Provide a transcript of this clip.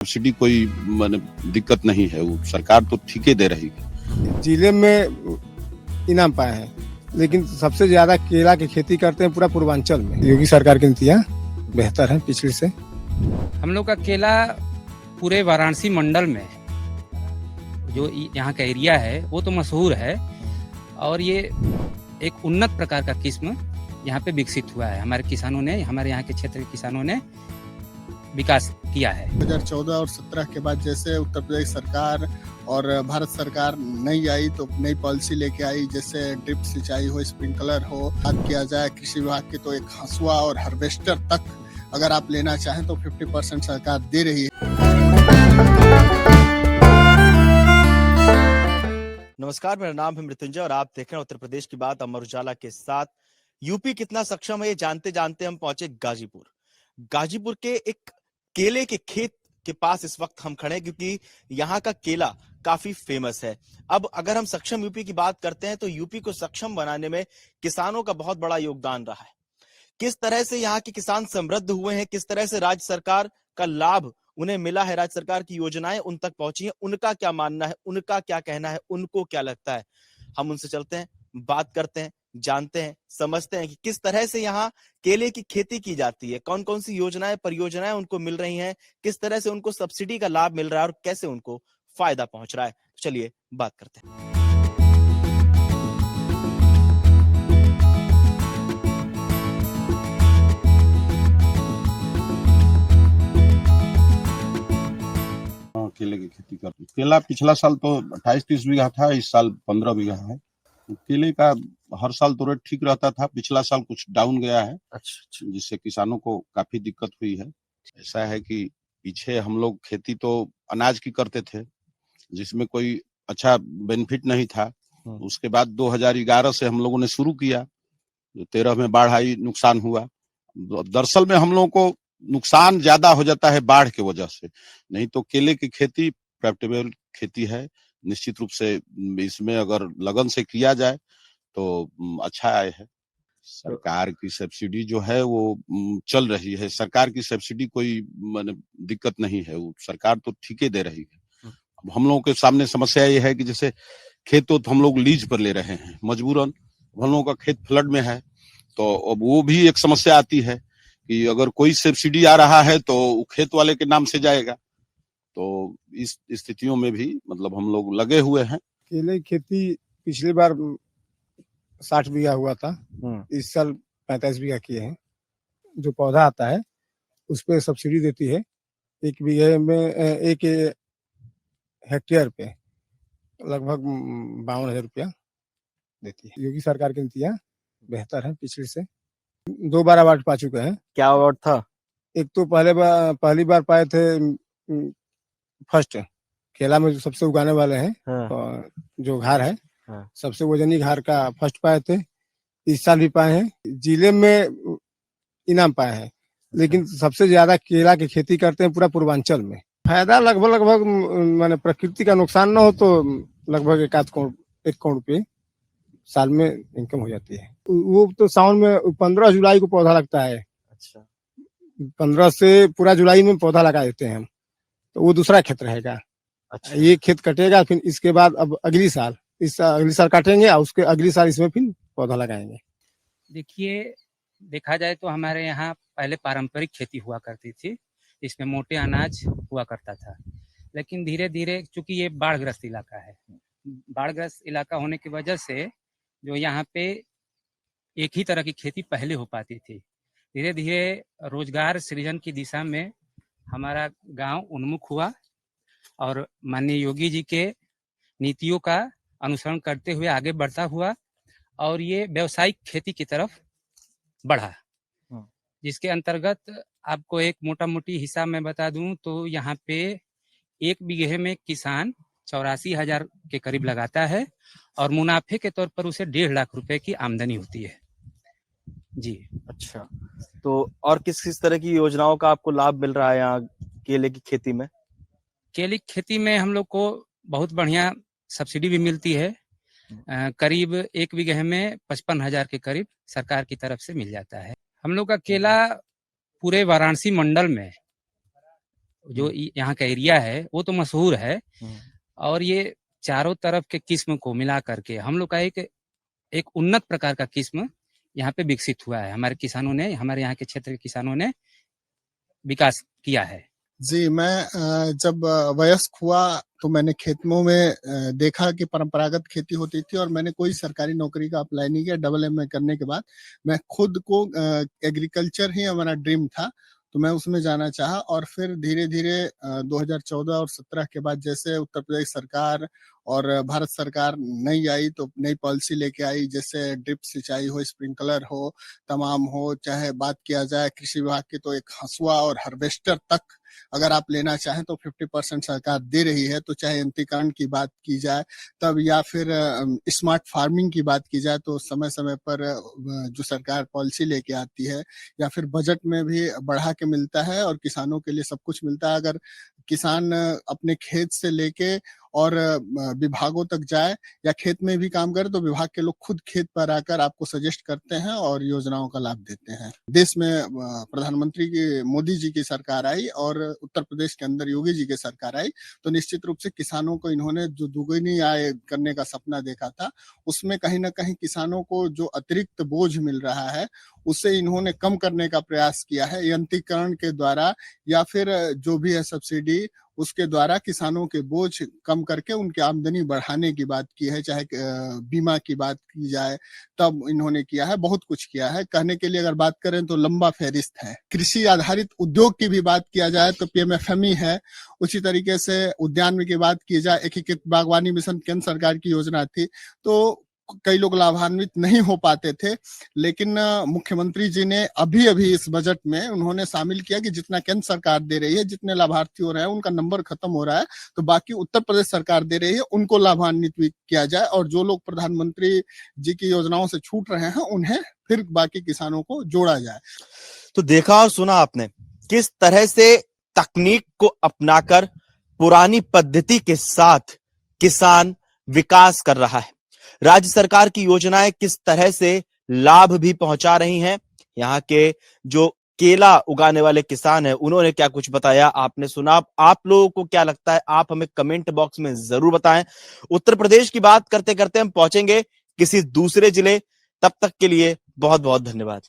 Subsidy कोई माने दिक्कत नहीं है, वो सरकार तो ठीके दे रही है। जिले में इनाम पाए हैं, लेकिन सबसे ज्यादा केला की खेती करते हैं पूरा पूर्वांचल में। योगी सरकार की नीतियाँ बेहतर हैं पिछले से। हम लोग का केला पूरे वाराणसी मंडल में जो यहाँ का एरिया है वो तो मशहूर है, और ये एक उन्नत प्रकार का किस्म यहाँ पे विकसित हुआ है। हमारे किसानों ने, हमारे यहाँ के क्षेत्र के किसानों ने विकास किया है। 2014 और 17 के बाद जैसे उत्तर प्रदेश सरकार और भारत सरकार नई आई तो नई पॉलिसी लेके आई, जैसे ड्रिप सिंचाई हो, स्प्रिंकलर हो। बात किया जाए कृषि विभाग की तो एक हंसुआ और हार्वेस्टर तक अगर आप लेना चाहें तो 50% सरकार दे रही है। नमस्कार, मेरा नाम है मृत्युंजय और आप देख रहे हैं उत्तर प्रदेश की बात अमर उजाला के साथ। यूपी कितना सक्षम है ये जानते जानते हम पहुंचे गाजीपुर के एक केले के खेत के पास इस वक्त हम खड़े हैं, क्योंकि यहाँ का केला काफी फेमस है। अब अगर हम सक्षम यूपी की बात करते हैं तो यूपी को सक्षम बनाने में किसानों का बहुत बड़ा योगदान रहा है। किस तरह से यहाँ के किसान समृद्ध हुए हैं, किस तरह से राज्य सरकार का लाभ उन्हें मिला है, राज्य सरकार की योजनाएं उन तक पहुंची हैं, उनका क्या मानना है, उनका क्या कहना है, उनको क्या लगता है, हम उनसे चलते हैं, बात करते हैं, जानते हैं, समझते हैं कि किस तरह से यहाँ केले की खेती की जाती है, कौन कौन सी योजनाएं, परियोजनाएं उनको मिल रही हैं, किस तरह से उनको सब्सिडी का लाभ मिल रहा है और कैसे उनको फायदा पहुंच रहा है। चलिए बात करते हैं। केले की खेती करते। केला पिछला साल तो 28-30 बीघा था, इस साल 15 बीघा है। केले का हर साल तो रेट ठीक रहता था, पिछला साल कुछ डाउन गया है। अच्छा, जिससे किसानों को काफी दिक्कत हुई है। ऐसा है कि पीछे हम लोग खेती तो अनाज की करते थे, जिसमें कोई अच्छा बेनिफिट नहीं था। उसके बाद 2011 से हम लोगों ने शुरू किया, 13 में बाढ़ आई, नुकसान हुआ। दरअसल में हम लोगों को नुकसान ज्यादा हो जाता है बाढ़ की वजह से, नहीं तो केले की खेती प्रॉफिटेबल खेती है। निश्चित रूप से इसमें अगर लगन से किया जाए तो अच्छा आय है। सरकार की सब्सिडी जो है वो चल रही है। सरकार की सब्सिडी कोई माने दिक्कत नहीं है, वो सरकार तो ठीके दे रही है। अब हम लोगों के सामने समस्या ये है कि जैसे खेत तो हम लोग लीज पर ले रहे हैं मजबूरन, हम लोगों का खेत फ्लड में है, तो अब वो भी एक समस्या आती है कि अगर कोई सब्सिडी आ रहा है तो खेत वाले के नाम से जाएगा। तो इस स्थितियों में भी मतलब हम लोग लगे हुए हैं। केले की खेती पिछली बार 60 बीघा हुआ था, इस साल 45 बीघा किए हैं। जो पौधा आता है उस पे सब्सिडी देती है, 1 बीघे में 1 हेक्टेयर पे लगभग 52,000 रुपया देती है। योगी सरकार की नीतियाँ बेहतर है पिछले से। 2 बार अवार्ड पा चुके हैं। क्या अवार्ड था? एक तो पहली बार पाए थे फर्स्ट, केला में जो सबसे उगाने वाले हैं। हाँ। जो घार है, हाँ। सबसे वजनी घार का फर्स्ट पाए थे, इस साल भी पाए हैं। जिले में इनाम पाए हैं, लेकिन सबसे ज्यादा केला की खेती करते हैं पूरा पूर्वांचल में। फायदा लगभग माने प्रकृति का नुकसान न हो तो लगभग 1 करोड़ रुपये साल में इनकम हो जाती है। वो तो सावन में 15 जुलाई को पौधा लगता है। अच्छा, 15 से पूरा जुलाई में पौधा लगा देते हैं हम, तो वो दूसरा खेत रहेगा। अच्छा। ये खेत कटेगा, फिर इसके बाद अब अगली साल काटेंगे और उसके अगली साल इसमें फिर पौधा लगाएंगे। देखिए, देखा जाए तो हमारे यहाँ पहले पारंपरिक खेती हुआ करती थी, इसमें मोटे अनाज हुआ करता था। लेकिन धीरे धीरे चूंकि ये बाढ़ग्रस्त इलाका है, बाढ़ग्रस्त इलाका होने की वजह से जो यहाँ पे एक ही तरह की खेती पहले हो पाती थी, धीरे धीरे रोजगार सृजन की दिशा में हमारा गांव उन्मुख हुआ और माननीय योगी जी के नीतियों का अनुसरण करते हुए आगे बढ़ता हुआ और ये व्यावसायिक खेती की तरफ बढ़ा, जिसके अंतर्गत आपको एक मोटा मोटी हिसाब मैं बता दूं तो यहाँ पे 1 बीघे में किसान 84,000 के करीब लगाता है और मुनाफे के तौर पर उसे 1.5 लाख रुपए की आमदनी होती है जी। अच्छा, तो और किस किस तरह की योजनाओं का आपको लाभ मिल रहा है यहाँ केले की खेती में? केले की खेती में हम लोग को बहुत बढ़िया सब्सिडी भी मिलती है। करीब 1 बीघे में 55,000 के करीब सरकार की तरफ से मिल जाता है। हम लोग का केला पूरे वाराणसी मंडल में जो यहाँ का एरिया है वो तो मशहूर है, और ये चारों तरफ के किस्म को मिला करके हम लोग का एक उन्नत प्रकार का किस्म यहाँ पे विकसित हुआ है। हमारे किसानों ने, हमारे यहाँ के क्षेत्र के किसानों ने विकास किया है। जी, मैं जब वयस्क हुआ तो मैंने खेतों में देखा कि परंपरागत खेती होती थी, और मैंने कोई सरकारी नौकरी का अप्लाई नहीं किया। डबल एमए करने के बाद मैं खुद को एग्रीकल्चर ही हमारा ड्रीम था, तो मैं उसमें जाना चाहा। और फिर धीरे धीरे 2014 और 17 के बाद जैसे उत्तर प्रदेश सरकार और भारत सरकार नई आई, तो नई पॉलिसी लेके आई, जैसे ड्रिप सिंचाई हो, स्प्रिंकलर हो, तमाम हो, चाहे बात किया जाए कृषि विभाग की, तो एक हंसुआ और हार्वेस्टर तक अगर आप लेना चाहें तो 50% सरकार दे रही है। तो चाहे यंत्रीकरण की बात की जाए तब, या फिर स्मार्ट फार्मिंग की बात की जाए, तो समय समय पर जो सरकार पॉलिसी लेके आती है, या फिर बजट में भी बढ़ा के मिलता है, और किसानों के लिए सब कुछ मिलता है। अगर किसान अपने खेत से लेके और विभागों तक जाए या खेत में भी काम करे, तो विभाग के लोग खुद खेत पर आकर आपको सजेस्ट करते हैं और योजनाओं का लाभ देते हैं। देश में प्रधानमंत्री की, मोदी जी की सरकार आई और उत्तर प्रदेश के अंदर योगी जी की सरकार आई, तो निश्चित रूप से किसानों को इन्होंने जो दुगनी आय करने का सपना देखा था, उसमें कहीं ना कहीं किसानों को जो अतिरिक्त बोझ मिल रहा है उसे इन्होंने कम करने का प्रयास किया है, यंत्रीकरण के द्वारा या फिर जो भी है सब्सिडी, उसके द्वारा किसानों के बोझ कम करके उनकी आमदनी बढ़ाने की बात की है। चाहे बीमा की बात की जाए तब इन्होंने किया है, बहुत कुछ किया है। कहने के लिए अगर बात करें तो लंबा फहरिस्त है। कृषि आधारित उद्योग की भी बात किया जाए तो पीएमएफएमई है। उसी तरीके से उद्यान की बात की जाए, एकीकृत बागवानी मिशन केंद्र सरकार की योजना थी, तो कई लोग लाभान्वित नहीं हो पाते थे, लेकिन मुख्यमंत्री जी ने अभी इस बजट में उन्होंने शामिल किया कि जितना केंद्र सरकार दे रही है, जितने लाभार्थी हो रहे हैं उनका नंबर खत्म हो रहा है, तो बाकी उत्तर प्रदेश सरकार दे रही है उनको लाभान्वित भी किया जाए, और जो लोग प्रधानमंत्री जी की योजनाओं से छूट रहे हैं उन्हें फिर बाकी किसानों को जोड़ा जाए। तो देखा और सुना आपने किस तरह से तकनीक को अपनाकर पुरानी पद्धति के साथ किसान विकास कर रहा है। राज्य सरकार की योजनाएं किस तरह से लाभ भी पहुंचा रही हैं। यहाँ के जो केला उगाने वाले किसान हैं उन्होंने क्या कुछ बताया आपने सुना। आप लोगों को क्या लगता है आप हमें कमेंट बॉक्स में जरूर बताएं। उत्तर प्रदेश की बात करते करते हम पहुंचेंगे किसी दूसरे जिले, तब तक के लिए बहुत बहुत धन्यवाद।